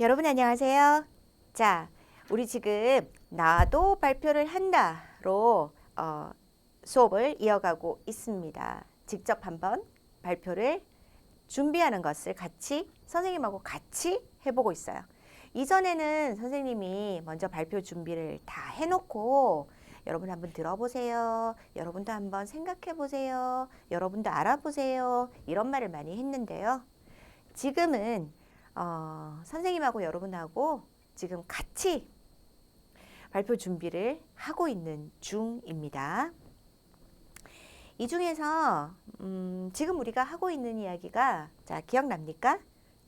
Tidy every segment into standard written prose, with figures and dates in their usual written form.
여러분 안녕하세요. 자, 우리 지금 나도 발표를 한다로 수업을 이어가고 있습니다. 직접 한번 발표를 준비하는 것을 같이 선생님하고 같이 해보고 있어요. 이전에는 선생님이 먼저 발표 준비를 다 해놓고 여러분 한번 들어보세요. 여러분도 한번 생각해 보세요. 여러분도 알아보세요. 이런 말을 많이 했는데요. 지금은 선생님하고 여러분하고 지금 같이 발표 준비를 하고 있는 중입니다. 이 중에서 지금 우리가 하고 있는 이야기가 자, 기억납니까?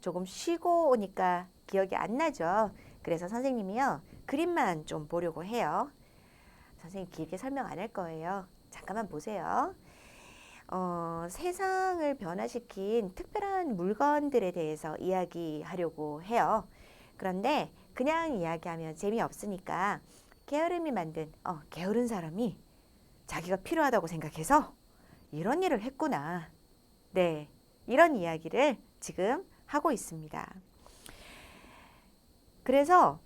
조금 쉬고 오니까 기억이 안 나죠. 그래서 선생님이요, 그림만 좀 보려고 해요. 선생님 길게 설명 안 할 거예요. 잠깐만 보세요. 세상을 변화시킨 특별한 물건들에 대해서 이야기하려고 해요. 그런데 그냥 이야기하면 재미없으니까 게으름이 만든 게으른 사람이 자기가 필요하다고 생각해서 이런 일을 했구나. 네, 이런 이야기를 지금 하고 있습니다. 그래서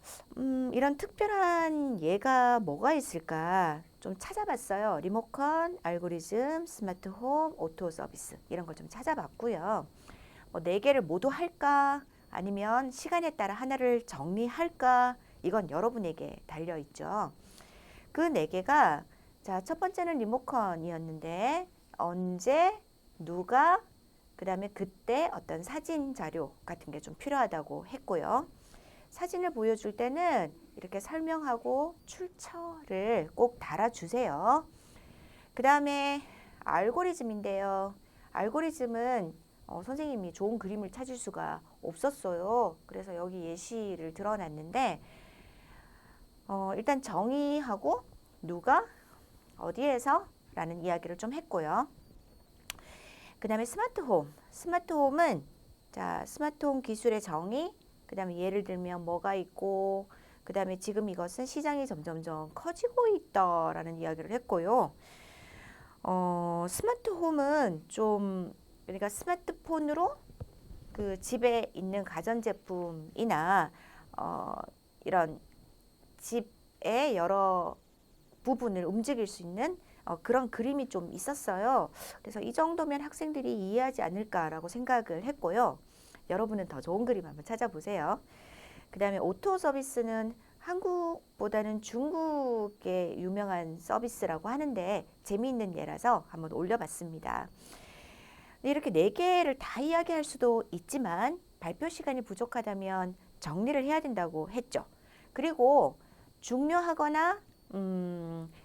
이런 특별한 예가 뭐가 있을까 좀 찾아봤어요. 리모컨, 알고리즘, 스마트홈, 오토 서비스 이런 걸 좀 찾아봤고요. 뭐 4개를 모두 할까 아니면 시간에 따라 하나를 정리할까 이건 여러분에게 달려있죠. 그 4개가 자, 첫 번째는 리모컨이었는데 언제, 누가, 그 다음에 그때 어떤 사진 자료 같은 게 좀 필요하다고 했고요. 사진을 보여줄 때는 이렇게 설명하고 출처를 꼭 달아주세요. 그 다음에 알고리즘인데요. 알고리즘은 선생님이 좋은 그림을 찾을 수가 없었어요. 그래서 여기 예시를 들어놨는데 일단 정의하고 누가 어디에서 라는 이야기를 좀 했고요. 그 다음에 스마트홈. 스마트홈은 자, 스마트홈 기술의 정의, 그 다음에 예를 들면 뭐가 있고, 그 다음에 지금 이것은 시장이 점점점 커지고 있다라는 이야기를 했고요. 스마트홈은 좀 그러니까 스마트폰으로 그 집에 있는 가전제품이나 이런 집의 여러 부분을 움직일 수 있는 그런 그림이 좀 있었어요. 그래서 이 정도면 학생들이 이해하지 않을까라고 생각을 했고요. 여러분은 더 좋은 그림 한번 찾아보세요. 그 다음에 오토 서비스는 한국보다는 중국의 유명한 서비스라고 하는데 재미있는 예라서 한번 올려봤습니다. 이렇게 4개를 다 이야기할 수도 있지만 발표 시간이 부족하다면 정리를 해야 된다고 했죠. 그리고 중요하거나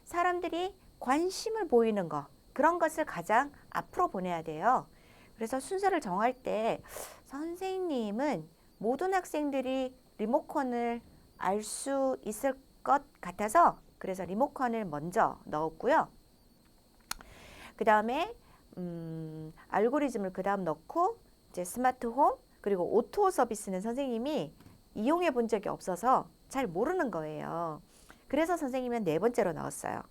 사람들이 관심을 보이는 거 그런 것을 가장 앞으로 보내야 돼요. 그래서 순서를 정할 때 선생님은 모든 학생들이 리모컨을 알 수 있을 것 같아서 그래서 리모컨을 먼저 넣었고요. 그 다음에 알고리즘을 그 다음 넣고 이제 스마트홈 그리고 오토 서비스는 선생님이 이용해 본 적이 없어서 잘 모르는 거예요. 그래서 선생님은 4번째로 넣었어요.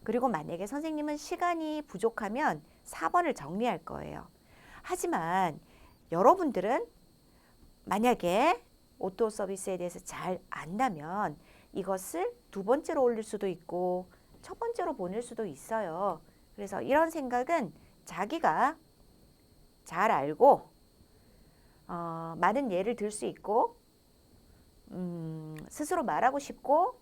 그리고 만약에 선생님은 시간이 부족하면 4번을 정리할 거예요. 하지만 여러분들은 만약에 오토 서비스에 대해서 잘 안다면 이것을 2번째로 올릴 수도 있고 첫 번째로 보낼 수도 있어요. 그래서 이런 생각은 자기가 잘 알고 많은 예를 들 수 있고 스스로 말하고 싶고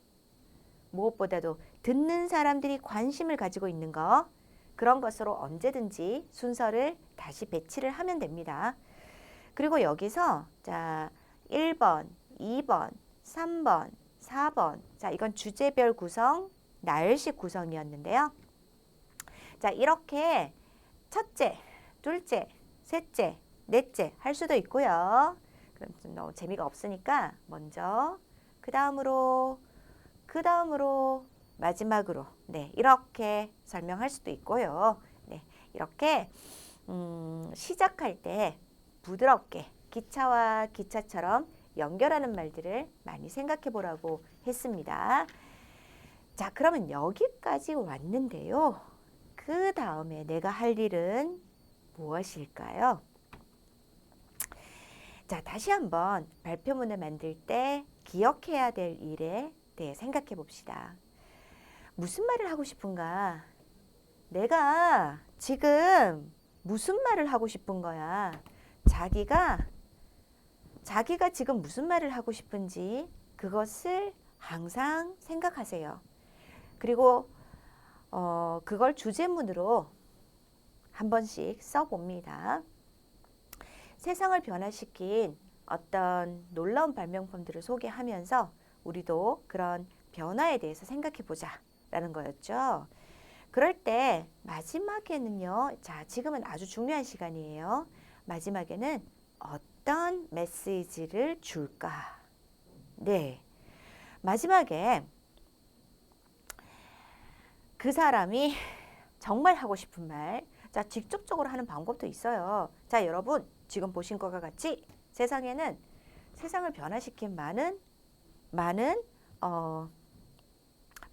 무엇보다도 듣는 사람들이 관심을 가지고 있는 거 그런 것으로 언제든지 순서를 다시 배치를 하면 됩니다. 그리고 여기서 자 1번, 2번, 3번, 4번 자 이건 주제별 구성, 나열식 구성이었는데요. 자 이렇게 첫째, 둘째, 셋째, 넷째 할 수도 있고요. 그럼 좀 너무 재미가 없으니까 먼저 그 다음으로 마지막으로 네 이렇게 설명할 수도 있고요. 네 이렇게 시작할 때 부드럽게 기차와 기차처럼 연결하는 말들을 많이 생각해 보라고 했습니다. 자 그러면 여기까지 왔는데요. 그 다음에 내가 할 일은 무엇일까요? 자, 다시 한번 발표문을 만들 때 기억해야 될 일에 대해 생각해 봅시다. 무슨 말을 하고 싶은가? 내가 지금 무슨 말을 하고 싶은 거야? 자기가 지금 무슨 말을 하고 싶은지 그것을 항상 생각하세요. 그리고 그걸 주제문으로 한 번씩 써봅니다. 세상을 변화시킨 어떤 놀라운 발명품들을 소개하면서 우리도 그런 변화에 대해서 생각해 보자 라는 거였죠. 그럴 때 마지막에는요. 자, 지금은 아주 중요한 시간이에요. 마지막에는 어떤 메시지를 줄까? 네. 마지막에 그 사람이 정말 하고 싶은 말. 자, 직접적으로 하는 방법도 있어요. 자, 여러분, 지금 보신 것과 같이 세상에는 세상을 변화시킨 많은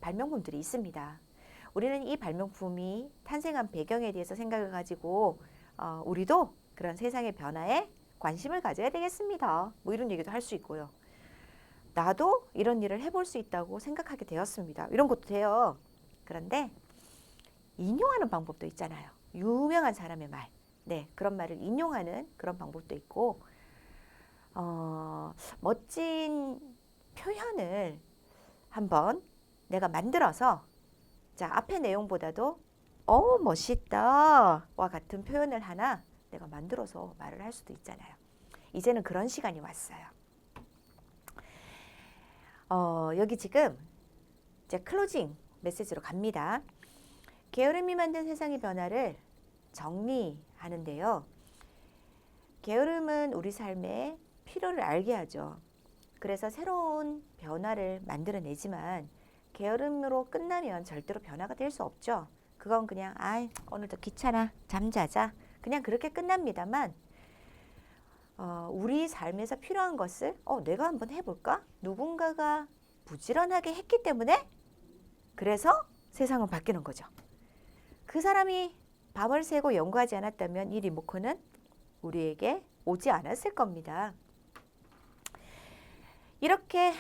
발명품들이 있습니다. 우리는 이 발명품이 탄생한 배경에 대해서 생각을 가지고 우리도 그런 세상의 변화에 관심을 가져야 되겠습니다. 뭐 이런 얘기도 할 수 있고요. 나도 이런 일을 해볼 수 있다고 생각하게 되었습니다. 이런 것도 돼요. 그런데 인용하는 방법도 있잖아요. 유명한 사람의 말. 네, 그런 말을 인용하는 그런 방법도 있고 멋진 표현을 한번 내가 만들어서 자, 앞의 내용보다도 멋있다 와 같은 표현을 하나 내가 만들어서 말을 할 수도 있잖아요. 이제는 그런 시간이 왔어요. 여기 지금 이제 클로징 메시지로 갑니다. 게으름이 만든 세상의 변화를 정리하는데요. 게으름은 우리 삶의 필요를 알게 하죠. 그래서 새로운 변화를 만들어내지만 게으름으로 끝나면 절대로 변화가 될 수 없죠. 그건 그냥 오늘도 귀찮아 잠자자 그냥 그렇게 끝납니다만 우리 삶에서 필요한 것을 내가 한번 해볼까? 누군가가 부지런하게 했기 때문에 그래서 세상은 바뀌는 거죠. 그 사람이 밤을 새고 연구하지 않았다면 이 리모컨은 우리에게 오지 않았을 겁니다. 이렇게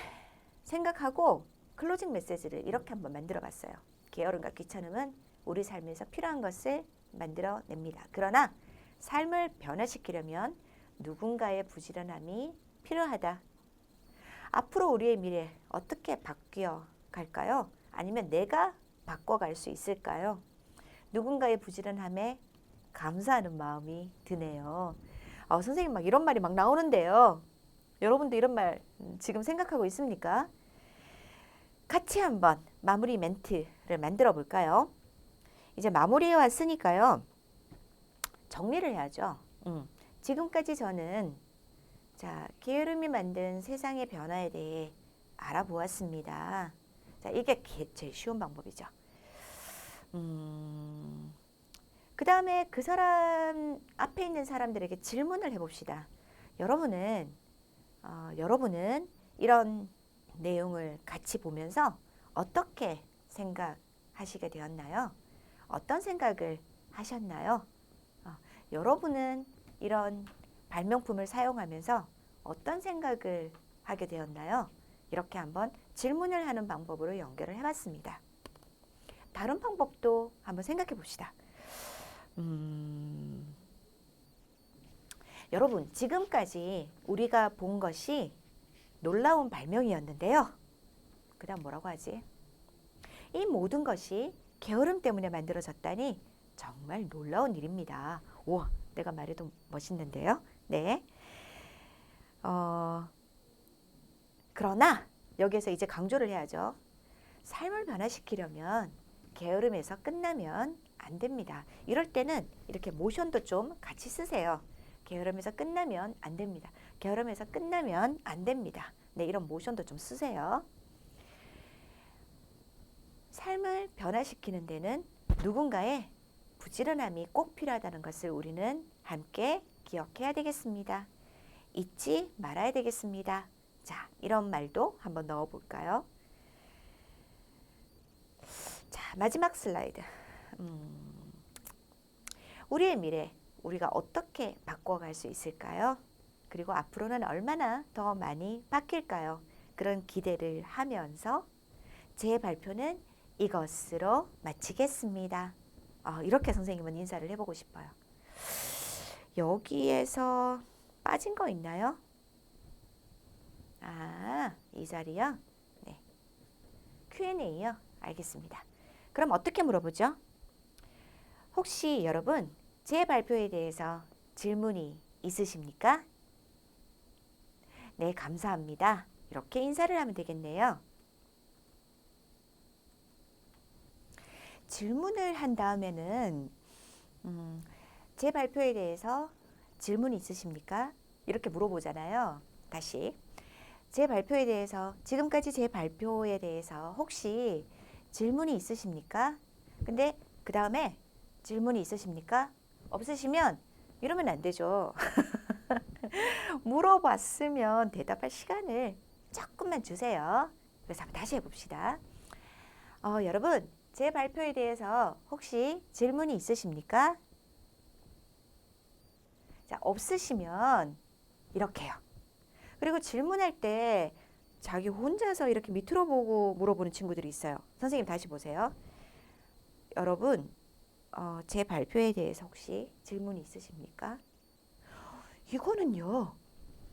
생각하고 클로징 메시지를 이렇게 한번 만들어 봤어요. 게으름과 귀찮음은 우리 삶에서 필요한 것을 만들어냅니다. 그러나 삶을 변화시키려면 누군가의 부지런함이 필요하다. 앞으로 우리의 미래 어떻게 바뀌어 갈까요? 아니면 내가 바꿔갈 수 있을까요? 누군가의 부지런함에 감사하는 마음이 드네요. 선생님 막 이런 말이 막 나오는데요. 여러분도 이런 말 지금 생각하고 있습니까? 같이 한번 마무리 멘트를 만들어 볼까요? 이제 마무리에 왔으니까요. 정리를 해야죠. 지금까지 저는 자, 게으름이 만든 세상의 변화에 대해 알아보았습니다. 자, 이게 제일 쉬운 방법이죠. 그 다음에 그 사람 앞에 있는 사람들에게 질문을 해봅시다. 여러분은 이런 내용을 같이 보면서 어떻게 생각하시게 되었나요? 어떤 생각을 하셨나요? 여러분은 이런 발명품을 사용하면서 어떤 생각을 하게 되었나요? 이렇게 한번 질문을 하는 방법으로 연결을 해봤습니다. 다른 방법도 한번 생각해 봅시다. 여러분, 지금까지 우리가 본 것이 놀라운 발명이었는데요. 그 다음 뭐라고 하지? 이 모든 것이 게으름 때문에 만들어졌다니 정말 놀라운 일입니다. 우와, 내가 말해도 멋있는데요. 네. 그러나 여기에서 이제 강조를 해야죠. 삶을 변화시키려면 게으름에서 끝나면 안 됩니다. 이럴 때는 이렇게 모션도 좀 같이 쓰세요. 게으름에서 끝나면 안 됩니다. 게으름에서 끝나면 안 됩니다. 네, 이런 모션도 좀 쓰세요. 삶을 변화시키는 데는 누군가의 부지런함이 꼭 필요하다는 것을 우리는 함께 기억해야 되겠습니다. 잊지 말아야 되겠습니다. 자, 이런 말도 한번 넣어볼까요? 자, 마지막 슬라이드. 우리의 미래, 우리가 어떻게 바꿔갈 수 있을까요? 그리고 앞으로는 얼마나 더 많이 바뀔까요? 그런 기대를 하면서 제 발표는 이것으로 마치겠습니다. 이렇게 선생님은 인사를 해보고 싶어요. 여기에서 빠진 거 있나요? 이 자리요? 네. Q&A요? 알겠습니다. 그럼 어떻게 물어보죠? 혹시 여러분 제 발표에 대해서 질문이 있으십니까? 네, 감사합니다. 이렇게 인사를 하면 되겠네요. 질문을 한 다음에는 제 발표에 대해서 질문이 있으십니까? 이렇게 물어보잖아요. 다시 제 발표에 대해서 지금까지 제 발표에 대해서 혹시 질문이 있으십니까? 근데 그 다음에 질문이 있으십니까? 없으시면 이러면 안 되죠. 물어봤으면 대답할 시간을 조금만 주세요. 그래서 한번 다시 해봅시다. 여러분 제 발표에 대해서 혹시 질문이 있으십니까? 자, 없으시면 이렇게요. 그리고 질문할 때 자기 혼자서 이렇게 밑으로 보고 물어보는 친구들이 있어요. 선생님 다시 보세요. 여러분 제 발표에 대해서 혹시 질문이 있으십니까? 이거는요.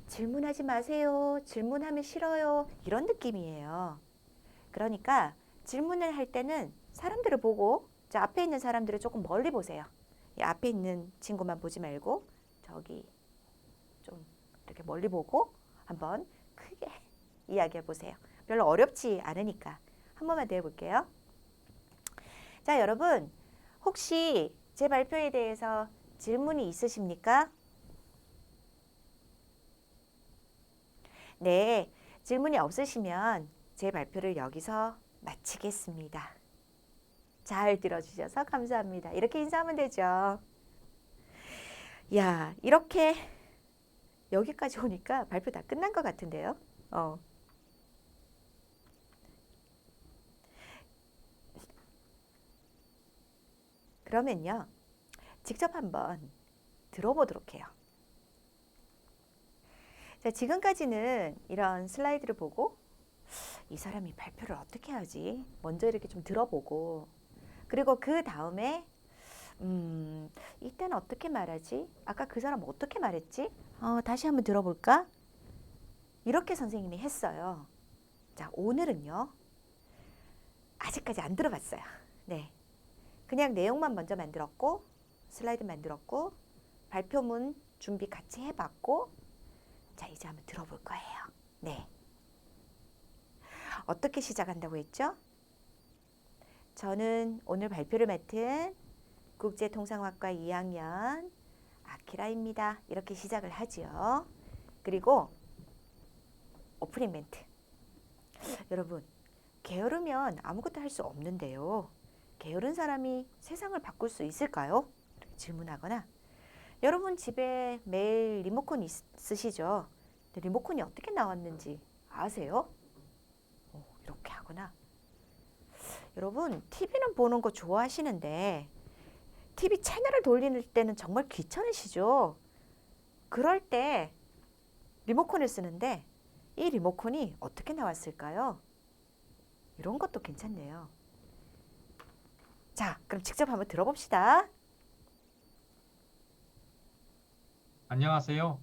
질문하지 마세요. 질문하면 싫어요. 이런 느낌이에요. 그러니까 질문을 할 때는 사람들을 보고 앞에 있는 사람들을 조금 멀리 보세요. 이 앞에 있는 친구만 보지 말고 저기 좀 이렇게 멀리 보고 한번 크게 이야기해 보세요. 별로 어렵지 않으니까 한 번만 더 해볼게요. 자, 여러분 혹시 제 발표에 대해서 질문이 있으십니까? 네, 질문이 없으시면 제 발표를 여기서 마치겠습니다. 잘 들어주셔서 감사합니다. 이렇게 인사하면 되죠. 야, 이렇게 여기까지 오니까 발표 다 끝난 것 같은데요. 그러면요, 직접 한번 들어보도록 해요. 자, 지금까지는 이런 슬라이드를 보고 이 사람이 발표를 어떻게 하지? 먼저 이렇게 좀 들어보고 그리고 그 다음에 이때는 어떻게 말하지? 아까 그 사람 어떻게 말했지? 다시 한번 들어볼까? 이렇게 선생님이 했어요. 자, 오늘은요. 아직까지 안 들어봤어요. 네. 그냥 내용만 먼저 만들었고 슬라이드 만들었고 발표문 준비 같이 해봤고 자, 이제 한번 들어볼 거예요. 네. 어떻게 시작한다고 했죠? 저는 오늘 발표를 맡은 국제통상학과 2학년 아키라입니다. 이렇게 시작을 하죠. 그리고 오프닝 멘트. 여러분, 게으르면 아무것도 할 수 없는데요. 게으른 사람이 세상을 바꿀 수 있을까요? 이렇게 질문하거나 여러분 집에 매일 리모컨 있으시죠? 근데 리모컨이 어떻게 나왔는지 아세요? 이렇게 하거나 여러분 TV는 보는 거 좋아하시는데 TV 채널을 돌리는 때는 정말 귀찮으시죠? 그럴 때 리모컨을 쓰는데 이 리모컨이 어떻게 나왔을까요? 이런 것도 괜찮네요. 자, 그럼 직접 한번 들어봅시다. 안녕하세요.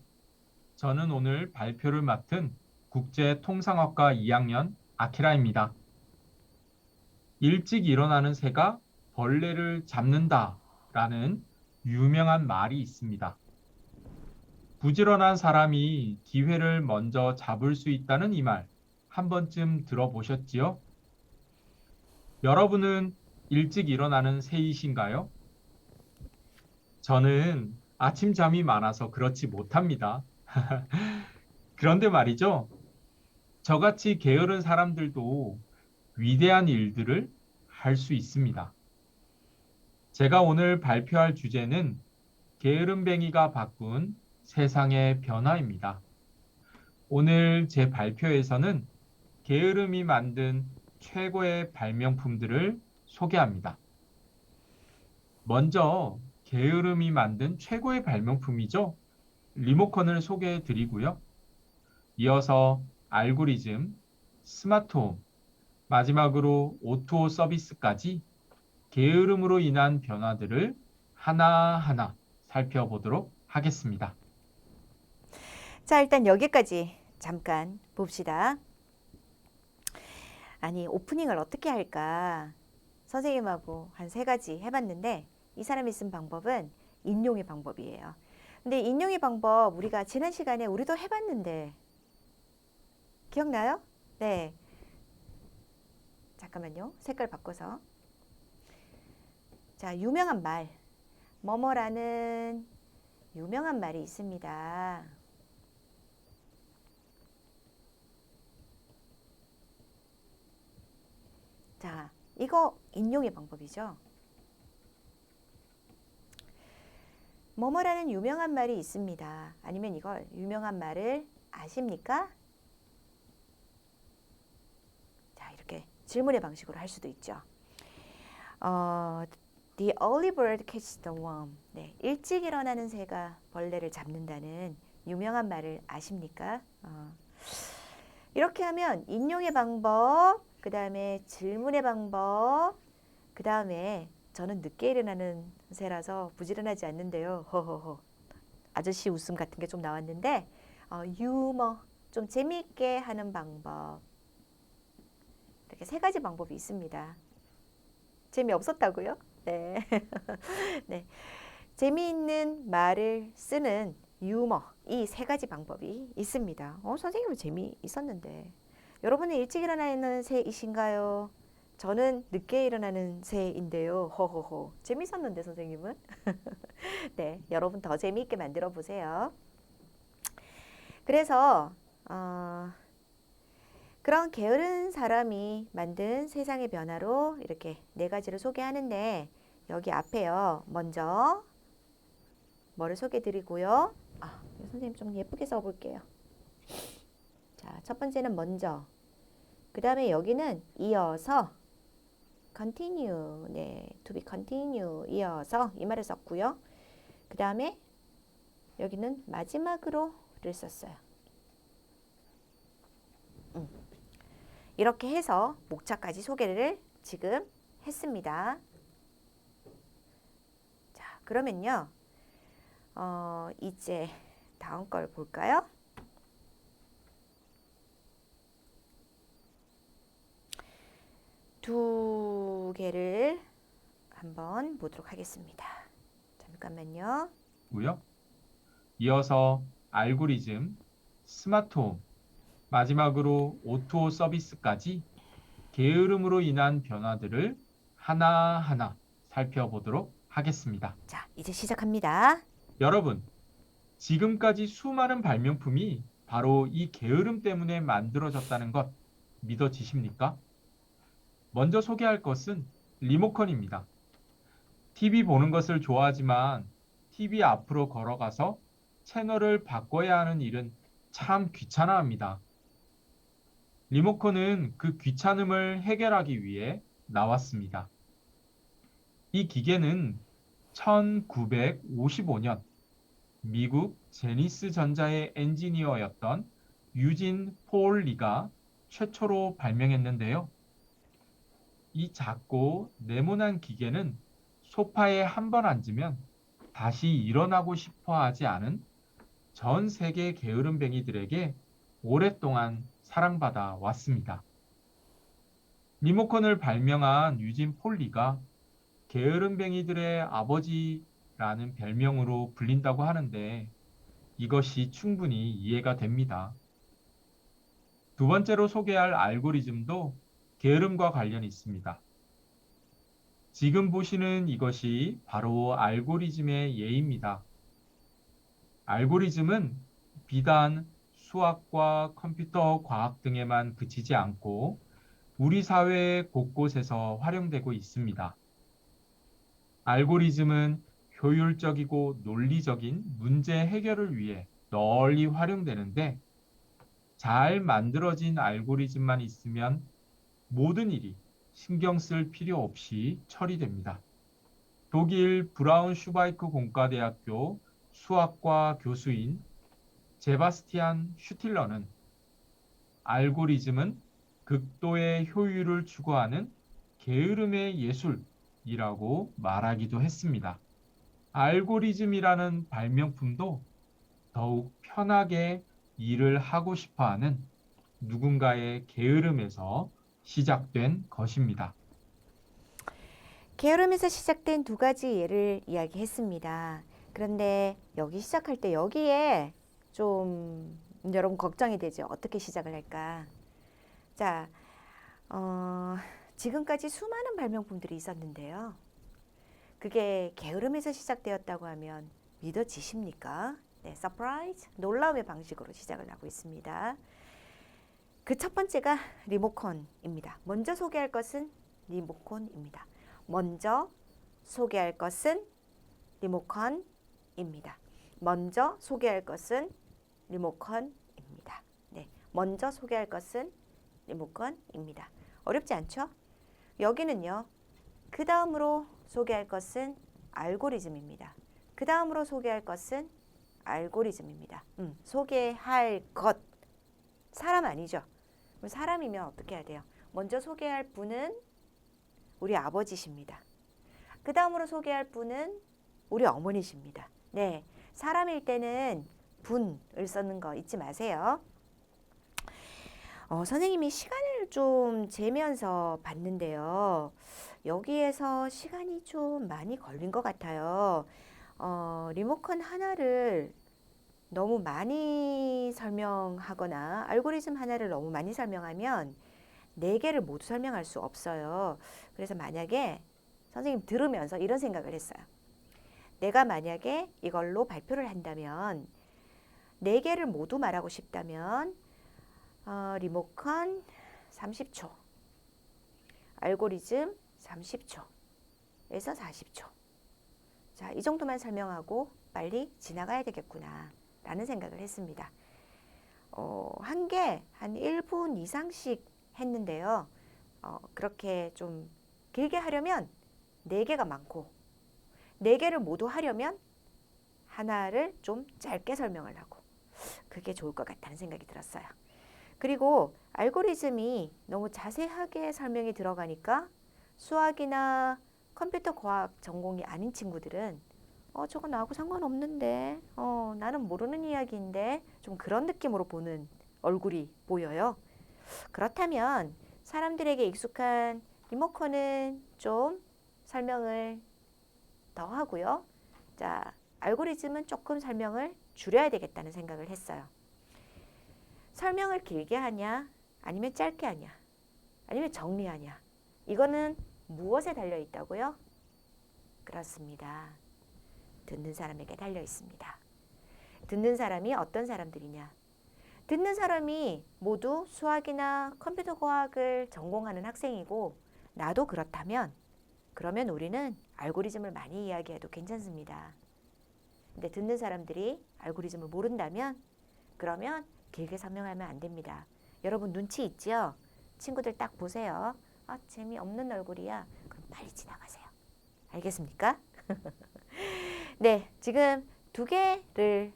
저는 오늘 발표를 맡은 국제통상학과 2학년 아키라입니다. 일찍 일어나는 새가 벌레를 잡는다라는 유명한 말이 있습니다. 부지런한 사람이 기회를 먼저 잡을 수 있다는 이 말 한 번쯤 들어보셨지요? 여러분은 일찍 일어나는 새이신가요? 저는 아침잠이 많아서 그렇지 못합니다. 그런데 말이죠. 저같이 게으른 사람들도 위대한 일들을 할 수 있습니다. 제가 오늘 발표할 주제는 게으름뱅이가 바꾼 세상의 변화입니다. 오늘 제 발표에서는 게으름이 만든 최고의 발명품들을 소개합니다. 먼저 게으름이 만든 최고의 발명품이죠. 리모컨을 소개해 드리고요. 이어서 알고리즘, 스마트홈, 마지막으로 오토 서비스까지 게으름으로 인한 변화들을 하나하나 살펴보도록 하겠습니다. 자, 일단 여기까지 잠깐 봅시다. 아니, 오프닝을 어떻게 할까? 선생님하고 한 3가지 해봤는데 이 사람이 쓴 방법은 인용의 방법이에요. 근데 인용의 방법 우리가 지난 시간에 우리도 해봤는데 기억나요? 네. 잠깐만요. 색깔 바꿔서. 자, 유명한 말. 뭐뭐라는 유명한 말이 있습니다. 자, 이거 인용의 방법이죠. 뭐뭐라는 유명한 말이 있습니다. 아니면 이걸 유명한 말을 아십니까? 자, 이렇게 질문의 방식으로 할 수도 있죠. The early bird catches the worm. 네, 일찍 일어나는 새가 벌레를 잡는다는 유명한 말을 아십니까? 이렇게 하면 인용의 방법, 그 다음에 질문의 방법, 그 다음에 저는 늦게 일어나는 새라서 부지런하지 않는데요. 허허허. 아저씨 웃음 같은 게 좀 나왔는데 유머, 좀 재미있게 하는 방법. 이렇게 3가지 방법이 있습니다. 재미없었다고요? 네. 네. 재미있는 말을 쓰는 유머, 이 3가지 방법이 있습니다. 선생님은 재미있었는데. 여러분은 일찍 일어나는 새이신가요? 저는 늦게 일어나는 새인데요. 허허허. 재밌었는데 선생님은? 네, 여러분 더 재미있게 만들어 보세요. 그래서 그런 게으른 사람이 만든 세상의 변화로 이렇게 4가지를 소개하는데 여기 앞에요. 먼저 뭐를 소개해 드리고요. 선생님 좀 예쁘게 써볼게요. 자, 첫 번째는 먼저. 그 다음에 여기는 이어서 continue, 네, to be continue, 이어서 이 말을 썼고요. 그 다음에 여기는 마지막으로를 썼어요. 이렇게 해서 목차까지 소개를 지금 했습니다. 자, 그러면요. 이제 다음 걸 볼까요? 두 개를 한번 보도록 하겠습니다. 잠깐만요. 고요. 이어서 알고리즘, 스마트홈, 마지막으로 오토 서비스까지 게으름으로 인한 변화들을 하나하나 살펴보도록 하겠습니다. 자, 이제 시작합니다. 여러분, 지금까지 수많은 발명품이 바로 이 게으름 때문에 만들어졌다는 것 믿어지십니까? 먼저 소개할 것은 리모컨입니다. TV 보는 것을 좋아하지만 TV 앞으로 걸어가서 채널을 바꿔야 하는 일은 참 귀찮아합니다. 리모컨은 그 귀찮음을 해결하기 위해 나왔습니다. 이 기계는 1955년 미국 제니스 전자의 엔지니어였던 유진 폴 리가 최초로 발명했는데요. 이 작고 네모난 기계는 소파에 한 번 앉으면 다시 일어나고 싶어 하지 않은 전 세계 게으름뱅이들에게 오랫동안 사랑받아 왔습니다. 리모컨을 발명한 유진 폴리가 게으름뱅이들의 아버지라는 별명으로 불린다고 하는데 이것이 충분히 이해가 됩니다. 두 번째로 소개할 알고리즘도 게으름과 관련이 있습니다. 지금 보시는 이것이 바로 알고리즘의 예입니다. 알고리즘은 비단 수학과 컴퓨터 과학 등에만 그치지 않고 우리 사회 곳곳에서 활용되고 있습니다. 알고리즘은 효율적이고 논리적인 문제 해결을 위해 널리 활용되는데 잘 만들어진 알고리즘만 있으면 모든 일이 신경 쓸 필요 없이 처리됩니다. 독일 브라운슈바이크 공과대학교 수학과 교수인 제바스티안 슈틸러는 알고리즘은 극도의 효율을 추구하는 게으름의 예술이라고 말하기도 했습니다. 알고리즘이라는 발명품도 더욱 편하게 일을 하고 싶어 하는 누군가의 게으름에서 시작된 것입니다. 게으름에서 시작된 두 가지 예를 이야기했습니다. 그런데 여기 시작할 때 여기에 좀 여러분 걱정이 되죠. 어떻게 시작을 할까? 자, 지금까지 수많은 발명품들이 있었는데요. 그게 게으름에서 시작되었다고 하면 믿어지십니까? 네, 서프라이즈, 놀라움의 방식으로 시작을 하고 있습니다. 그 첫 번째가 리모컨입니다. 먼저 소개할 것은 리모컨입니다. 먼저 소개할 것은 리모컨입니다. 먼저 소개할 것은 리모컨입니다. 네, 먼저 소개할 것은 리모컨입니다. 어렵지 않죠? 여기는요. 그 다음으로 소개할 것은 알고리즘입니다. 그 다음으로 소개할 것은 알고리즘입니다. 소개할 것. 사람 아니죠? 사람이면 어떻게 해야 돼요? 먼저 소개할 분은 우리 아버지십니다. 그 다음으로 소개할 분은 우리 어머니십니다. 네, 사람일 때는 분을 쓰는 거 잊지 마세요. 선생님이 시간을 좀 재면서 봤는데요. 여기에서 시간이 좀 많이 걸린 것 같아요. 리모컨 하나를 너무 많이 설명하거나 알고리즘 하나를 너무 많이 설명하면 네 개를 모두 설명할 수 없어요. 그래서 만약에 선생님 들으면서 이런 생각을 했어요. 내가 만약에 이걸로 발표를 한다면 네 개를 모두 말하고 싶다면 리모컨 30초, 알고리즘 30초에서 40초. 자, 이 정도만 설명하고 빨리 지나가야 되겠구나 라는 생각을 했습니다. 한 개 한 1분 이상씩 했는데요. 그렇게 좀 길게 하려면 4개가 많고 4개를 모두 하려면 하나를 좀 짧게 설명을 하고 그게 좋을 것 같다는 생각이 들었어요. 그리고 알고리즘이 너무 자세하게 설명이 들어가니까 수학이나 컴퓨터 과학 전공이 아닌 친구들은 저거 나하고 상관없는데 나는 모르는 이야기인데 좀 그런 느낌으로 보는 얼굴이 보여요. 그렇다면 사람들에게 익숙한 리모컨은 좀 설명을 더 하고요. 자, 알고리즘은 조금 설명을 줄여야 되겠다는 생각을 했어요. 설명을 길게 하냐, 아니면 짧게 하냐, 아니면 정리하냐. 이거는 무엇에 달려 있다고요? 그렇습니다. 듣는 사람에게 달려 있습니다. 듣는 사람이 어떤 사람들이냐? 듣는 사람이 모두 수학이나 컴퓨터 과학을 전공하는 학생이고 나도 그렇다면 그러면 우리는 알고리즘을 많이 이야기해도 괜찮습니다. 근데 듣는 사람들이 알고리즘을 모른다면 그러면 길게 설명하면 안 됩니다. 여러분 눈치 있죠? 친구들 딱 보세요. 재미없는 얼굴이야. 그럼 빨리 지나가세요. 알겠습니까? 네, 지금 두 개를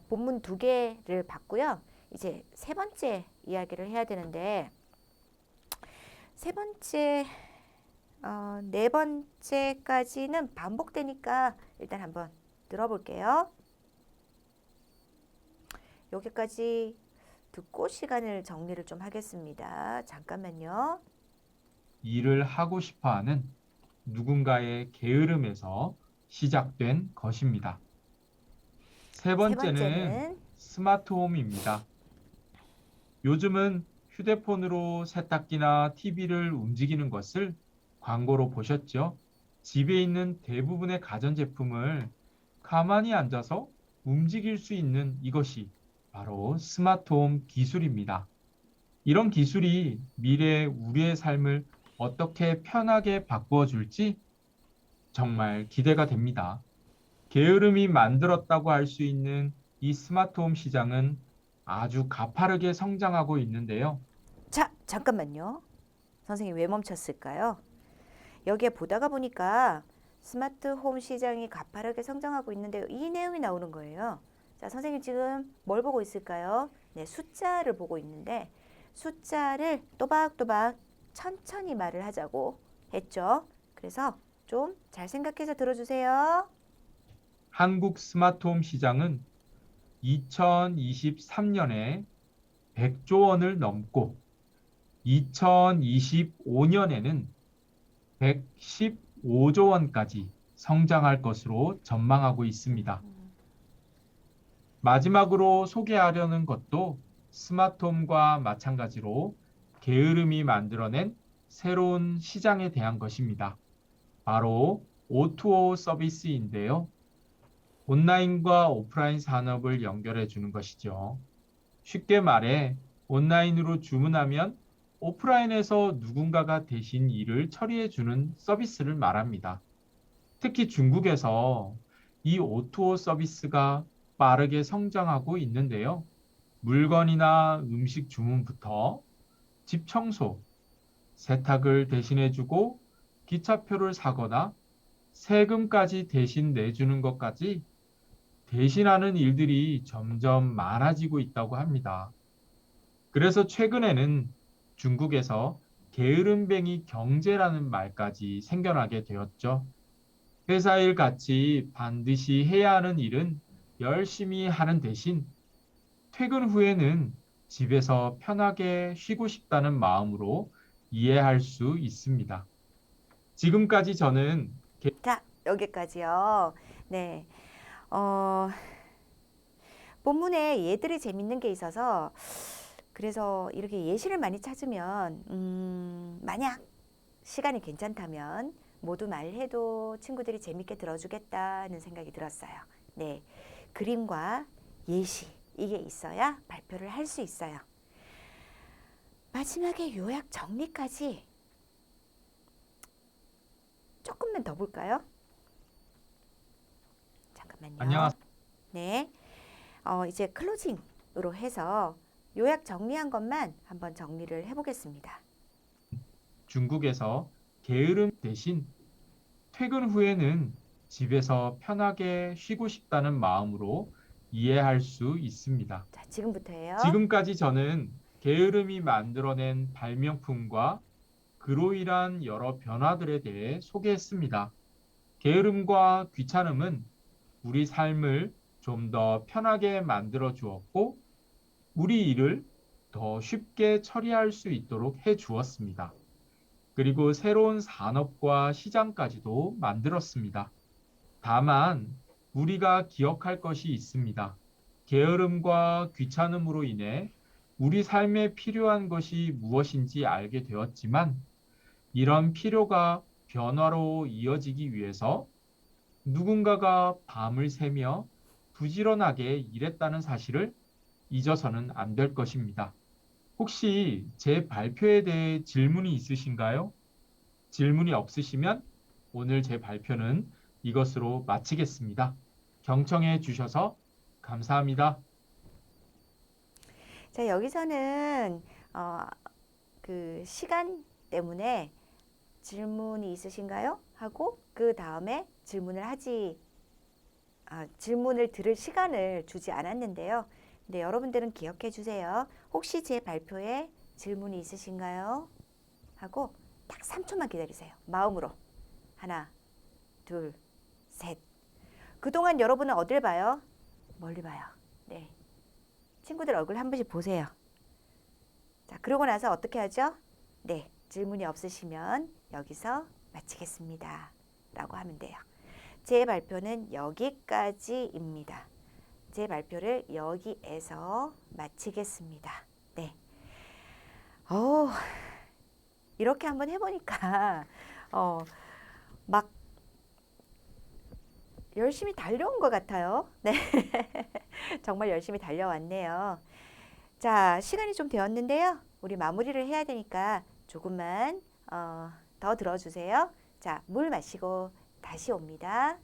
본문 두 개를 봤고요. 이제 세 번째 이야기를 해야 되는데 세 번째, 네 번째까지는 반복되니까 일단 한번 들어볼게요. 여기까지 듣고 시간을 정리를 좀 하겠습니다. 잠깐만요. 일을 하고 싶어 하는 누군가의 게으름에서 시작된 것입니다. 세 세 번째는 번째는 스마트홈입니다. 요즘은 휴대폰으로 세탁기나 TV를 움직이는 것을 광고로 보셨죠? 집에 있는 대부분의 가전제품을 가만히 앉아서 움직일 수 있는 이것이 바로 스마트홈 기술입니다. 이런 기술이 미래의 우리의 삶을 어떻게 편하게 바꾸어 줄지 정말 기대가 됩니다. 게으름이 만들었다고 할 수 있는 이 스마트홈 시장은 아주 가파르게 성장하고 있는데요. 자, 잠깐만요. 선생님 왜 멈췄을까요? 여기에 보다가 보니까 스마트홈 시장이 가파르게 성장하고 있는데 이 내용이 나오는 거예요. 자, 선생님 지금 뭘 보고 있을까요? 네, 숫자를 보고 있는데 숫자를 또박또박 천천히 말을 하자고 했죠. 그래서 좀 잘 생각해서 들어주세요. 한국 스마트홈 시장은 2023년에 100조 원을 넘고 2025년에는 115조 원까지 성장할 것으로 전망하고 있습니다. 마지막으로 소개하려는 것도 스마트홈과 마찬가지로 게으름이 만들어낸 새로운 시장에 대한 것입니다. 바로 O2O 서비스인데요. 온라인과 오프라인 산업을 연결해 주는 것이죠. 쉽게 말해 온라인으로 주문하면 오프라인에서 누군가가 대신 일을 처리해 주는 서비스를 말합니다. 특히 중국에서 이 O2O 서비스가 빠르게 성장하고 있는데요. 물건이나 음식 주문부터 집 청소, 세탁을 대신해 주고 기차표를 사거나 세금까지 대신 내주는 것까지 대신하는 일들이 점점 많아지고 있다고 합니다. 그래서 최근에는 중국에서 게으름뱅이 경제라는 말까지 생겨나게 되었죠. 회사 일 같이 반드시 해야 하는 일은 열심히 하는 대신 퇴근 후에는 집에서 편하게 쉬고 싶다는 마음으로 이해할 수 있습니다. 지금까지 저는 자, 여기까지요. 네. 어, 본문에 예들이 재밌는 게 있어서 그래서 이렇게 예시를 많이 찾으면 만약 시간이 괜찮다면 모두 말해도 친구들이 재밌게 들어주겠다는 생각이 들었어요. 네, 그림과 예시 이게 있어야 발표를 할 수 있어요. 마지막에 요약 정리까지 조금만 더 볼까요? 잠깐만요. 안녕하세요. 네, 이제 클로징으로 해서 요약 정리한 것만 한번 정리를 해보겠습니다. 중국에서 게으름 대신 퇴근 후에는 집에서 편하게 쉬고 싶다는 마음으로 이해할 수 있습니다. 자, 지금부터예요. 지금까지 저는 게으름이 만들어낸 발명품과 그로 인한 여러 변화들에 대해 소개했습니다. 게으름과 귀찮음은 우리 삶을 좀 더 편하게 만들어 주었고, 우리 일을 더 쉽게 처리할 수 있도록 해 주었습니다. 그리고 새로운 산업과 시장까지도 만들었습니다. 다만 우리가 기억할 것이 있습니다. 게으름과 귀찮음으로 인해 우리 삶에 필요한 것이 무엇인지 알게 되었지만 이런 필요가 변화로 이어지기 위해서 누군가가 밤을 새며 부지런하게 일했다는 사실을 잊어서는 안 될 것입니다. 혹시 제 발표에 대해 질문이 있으신가요? 질문이 없으시면 오늘 제 발표는 이것으로 마치겠습니다. 경청해 주셔서 감사합니다. 자, 여기서는 그 시간 때문에 질문이 있으신가요? 하고 그 다음에 질문을 들을 시간을 주지 않았는데요. 근데 여러분들은 기억해 주세요. 혹시 제 발표에 질문이 있으신가요? 하고 딱 3초만 기다리세요. 마음으로. 하나, 둘, 셋. 그동안 여러분은 어딜 봐요? 멀리 봐요. 네. 친구들 얼굴 한 번씩 보세요. 자, 그러고 나서 어떻게 하죠? 네. 질문이 없으시면 여기서 마치겠습니다. 라고 하면 돼요. 제 발표는 여기까지입니다. 제 발표를 여기에서 마치겠습니다. 네. 이렇게 한번 해보니까 막 열심히 달려온 것 같아요. 네. 정말 열심히 달려왔네요. 자, 시간이 좀 되었는데요. 우리 마무리를 해야 되니까 조금만 더 들어주세요. 자, 물 마시고 다시 옵니다.